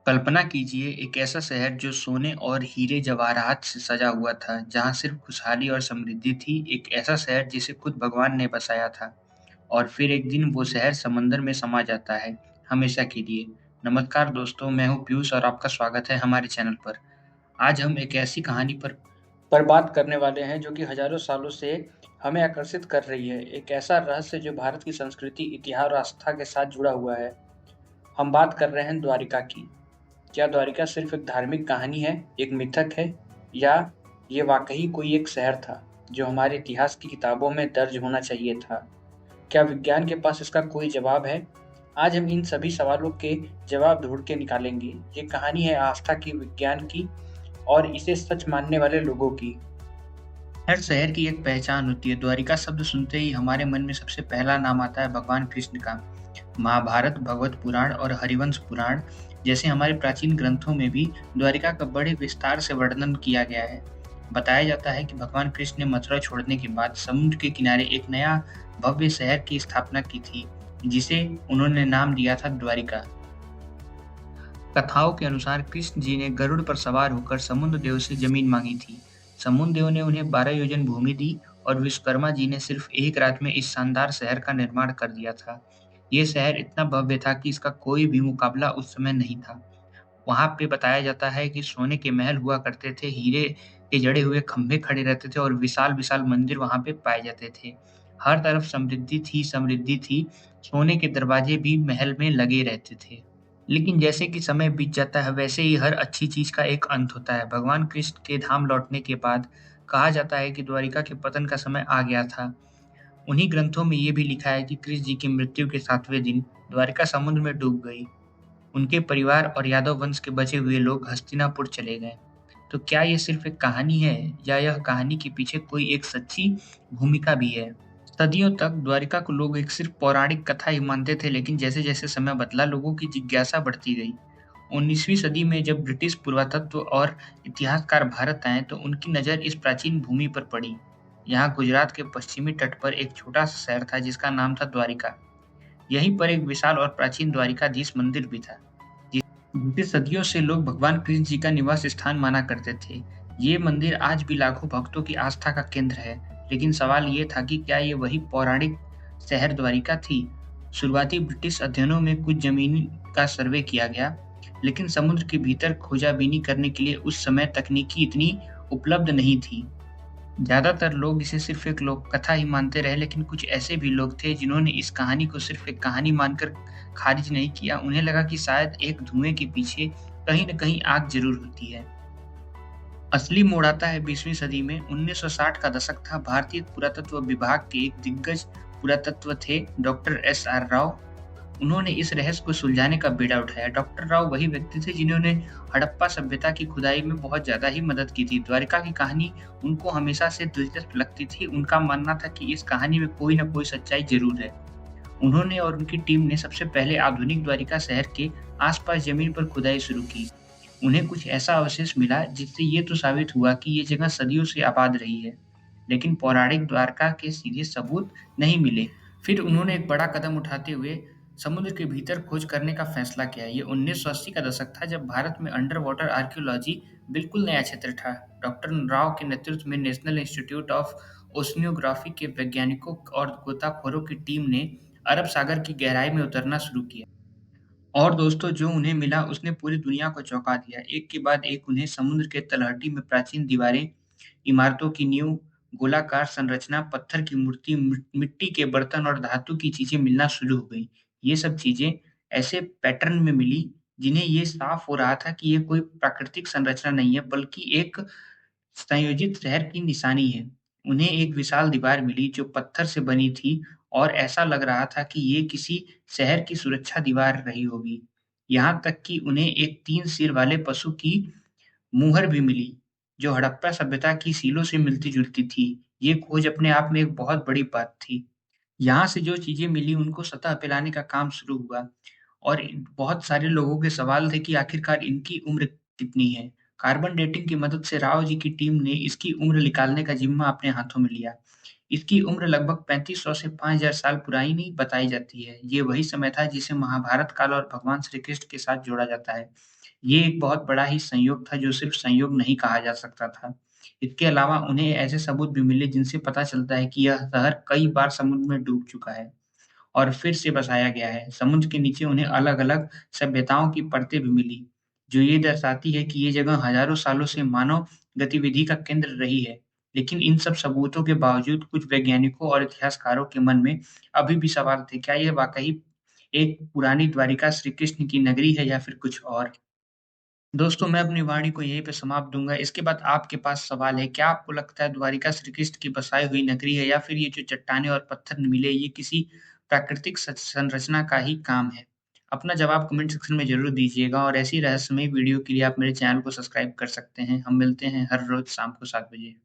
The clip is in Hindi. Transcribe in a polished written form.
कल्पना कीजिए एक ऐसा शहर जो सोने और हीरे जवाहरात से सजा हुआ था, जहाँ सिर्फ खुशहाली और समृद्धि थी। एक ऐसा शहर जिसे खुद भगवान ने बसाया था। और फिर एक दिन वो शहर समंदर में समा जाता है, हमेशा के लिए। नमस्कार दोस्तों, मैं हूँ पीयूष और आपका स्वागत है हमारे चैनल पर। आज हम एक ऐसी कहानी पर बात करने वाले हैं जो कि हजारों सालों से हमें आकर्षित कर रही है। एक ऐसा रहस्य जो भारत की संस्कृति, इतिहास और आस्था के साथ जुड़ा हुआ है। हम बात कर रहे हैं द्वारिका की। क्या द्वारिका सिर्फ एक धार्मिक कहानी है, एक मिथक है, या ये वाकई कोई एक शहर था जो हमारे इतिहास की किताबों में दर्ज होना चाहिए था? क्या विज्ञान के पास इसका कोई जवाब है? आज हम इन सभी सवालों के जवाब ढूंढ के निकालेंगे। ये कहानी है आस्था की, विज्ञान की और इसे सच मानने वाले लोगों की। हर शहर की एक पहचान होती है। द्वारिका शब्द सुनते ही हमारे मन में सबसे पहला नाम आता है भगवान कृष्ण का। महाभारत, भगवत पुराण और हरिवंश पुराण जैसे हमारे प्राचीन ग्रंथों में भी द्वारिका का बड़े विस्तार से वर्णन किया गया है। बताया जाता है कि भगवान कृष्ण ने मथुरा छोड़ने के बाद समुद्र के किनारे एक नया भव्य शहर की स्थापना की थी, जिसे उन्होंने नाम दिया था द्वारिका। कथाओं के अनुसार कृष्ण जी ने गरुड़ पर सवार होकर समुद्र देव से जमीन मांगी थी। समुद्र देव ने उन्हें 12 योजन भूमि दी और विश्वकर्मा जी ने सिर्फ एक रात में इस शानदार शहर का निर्माण कर दिया था। ये शहर इतना भव्य था कि इसका कोई भी मुकाबला उस समय नहीं था। वहां पे बताया जाता है कि सोने के महल हुआ करते थे, हीरे के जड़े हुए खंभे खड़े रहते थे और विशाल विशाल मंदिर वहां पे पाए जाते थे। हर तरफ समृद्धि थी, समृद्धि थी। सोने के दरवाजे भी महल में लगे रहते थे। लेकिन जैसे कि समय बीत जाता है, वैसे ही हर अच्छी चीज का एक अंत होता है। भगवान कृष्ण के धाम लौटने के बाद कहा जाता है कि द्वारिका के पतन का समय आ गया था। उन्हीं ग्रंथों में ये भी लिखा है कि कृष्ण जी की मृत्यु के 7वें दिन द्वारिका समुद्र में डूब गई। उनके परिवार और यादव वंश के बचे हुए लोग हस्तिनापुर चले गए। तो क्या ये सिर्फ एक कहानी है, या यह कहानी के पीछे कोई एक सच्ची भूमिका भी है? सदियों तक द्वारिका को लोग एक सिर्फ पौराणिक कथा ही मानते थे, लेकिन जैसे-जैसे समय बदला, लोगों की जिज्ञासा बढ़ती गई। 19वीं सदी में जब ब्रिटिश पुरातत्व और इतिहासकार भारत आए, तो उनकी नज़र इस प्राचीन भूमि पर पड़ी। यहाँ गुजरात के पश्चिमी तट पर एक छोटा-सा शहर था जिसका नाम था द्वारिका। यहीं पर एक विशाल और प्राचीन द्वारिकाधीश मंदिर भी था, जिसे सदियों से लोग भगवान कृष्ण जी का निवास स्थान माना करते थे। ये मंदिर आज भी लाखों भक्तों की आस्था का केंद्र है। लेकिन सवाल ये था कि क्या ये वही पौराणिक शहर द्वारिका थी? शुरुआती ब्रिटिश अध्ययनों में कुछ जमीन का सर्वे किया गया, लेकिन समुद्र के भीतर खोजाबीनी करने के लिए उस समय तकनीकी इतनी उपलब्ध नहीं थी। ज्यादातर लोग इसे सिर्फ एक लोक कथा ही मानते रहे, लेकिन कुछ ऐसे भी लोग थे जिन्होंने इस कहानी को सिर्फ एक कहानी मानकर खारिज नहीं किया। उन्हें लगा कि शायद एक धुएं के पीछे कहीं न कहीं आग जरूर होती है। असली मोड़ आता है 20वीं सदी में। 1960 का दशक था। भारतीय पुरातत्व विभाग के एक दिग्गज पुरातत्व थे, डॉक्टर एस आर राव। उन्होंने इस रहस्य को सुलझाने का बीड़ा उठाया। डॉक्टर राव वही व्यक्ति थे जिन्होंने हड़प्पा सभ्यता की खुदाई में बहुत ज़्यादा ही मदद की थी। द्वारिका की कहानी उनको हमेशा से दिलचस्प लगती थी। उनका मानना था कि इस कहानी में कोई न कोई सच्चाई ज़रूर है। उन्होंने और उनकी टीम ने सबसे पहले आधुनिक द्वारिका शहर के आस-पास ज़मीन पर खुदाई शुरू की। उन्हें कुछ ऐसा अवशेष मिला जिससे ये तो साबित हुआ कि ये जगह सदियों से आबाद रही है। लेकिन पौराणिक द्वारका के सीधे सबूत नहीं मिले। फिर उन्होंने एक बड़ा कदम उठाते हुए समुद्र के भीतर खोज करने का फैसला किया। ये 1980 का दशक था, जब भारत में अंडर वाटर आर्कियोलॉजी बिल्कुल नया क्षेत्र था। डॉक्टर राव के नेतृत्व में नेशनल इंस्टीट्यूट ऑफ ओशनियोग्राफी के वैज्ञानिकों और गोताखोरों की टीम ने अरब सागर की गहराई में उतरना शुरू किया। और दोस्तों, जो उन्हें मिला उसने पूरी दुनिया को चौंका दिया। एक के बाद एक उन्हें समुद्र के तलहटी में प्राचीन दीवारें, इमारतों की नींव, गोलाकार संरचना, पत्थर की मूर्ति, मिट्टी के बर्तन और धातु की चीजें मिलना शुरू हो गई। ये सब चीजें ऐसे पैटर्न में मिली जिन्हें ये साफ हो रहा था कि ये कोई प्राकृतिक संरचना नहीं है, बल्कि एक संयोजित शहर की निशानी है। उन्हें एक विशाल दीवार मिली जो पत्थर से बनी थी, और ऐसा लग रहा था कि ये किसी शहर की सुरक्षा दीवार रही होगी। यहाँ तक कि उन्हें एक 3 सिर वाले पशु की मुहर भी मिली, जो हड़प्पा सभ्यता की सीलों से मिलती-जुलती थी। ये खोज अपने आप में एक बहुत बड़ी बात थी। यहाँ से जो चीज़ें मिली उनको सतह पे लाने का काम शुरू हुआ, और बहुत सारे लोगों के सवाल थे कि आखिरकार इनकी उम्र कितनी है। कार्बन डेटिंग की मदद से राव जी की टीम ने इसकी उम्र निकालने का जिम्मा अपने हाथों में लिया। इसकी उम्र लगभग 3500 से 5000 साल पुरानी बताई जाती है। ये वही समय था जिसे महाभारत काल और भगवान श्री कृष्ण के साथ जोड़ा जाता है। ये एक बहुत बड़ा ही संयोग था जो सिर्फ संयोग नहीं कहा जा सकता था। इसके अलावा उन्हें ऐसे सबूत भी मिले जिनसे पता चलता है कि यह शहर कई बार समुद्र में डूब चुका है और फिर से बसाया गया है। समुद्र के नीचे उन्हें अलग-अलग सभ्यताओं की परतें भी मिली, जो ये दर्शाती है कि ये जगह हज़ारों सालों से मानव गतिविधि का केंद्र रही है। लेकिन इन सब सबूतों के बावजूद कुछ वैज्ञानिकों और इतिहासकारों के मन में अभी भी सवाल थे, क्या ये वाक़ई एक पुरानी द्वारिका श्री कृष्ण की नगरी है या फिर कुछ और? दोस्तों, मैं अपनी वाणी को यहीं पे समाप्त दूँगा। इसके बाद आपके पास सवाल है, क्या आपको लगता है द्वारिका श्री कृष्ण की बसाई हुई नगरी है या फिर ये जो चट्टानें और पत्थर मिले, ये किसी प्राकृतिक संरचना का ही काम है? अपना जवाब कमेंट सेक्शन में ज़रूर दीजिएगा और ऐसी रहस्यमयी वीडियो के लिए आप मेरे चैनल को सब्सक्राइब कर सकते हैं। हम मिलते हैं हर रोज़ शाम को 7 बजे।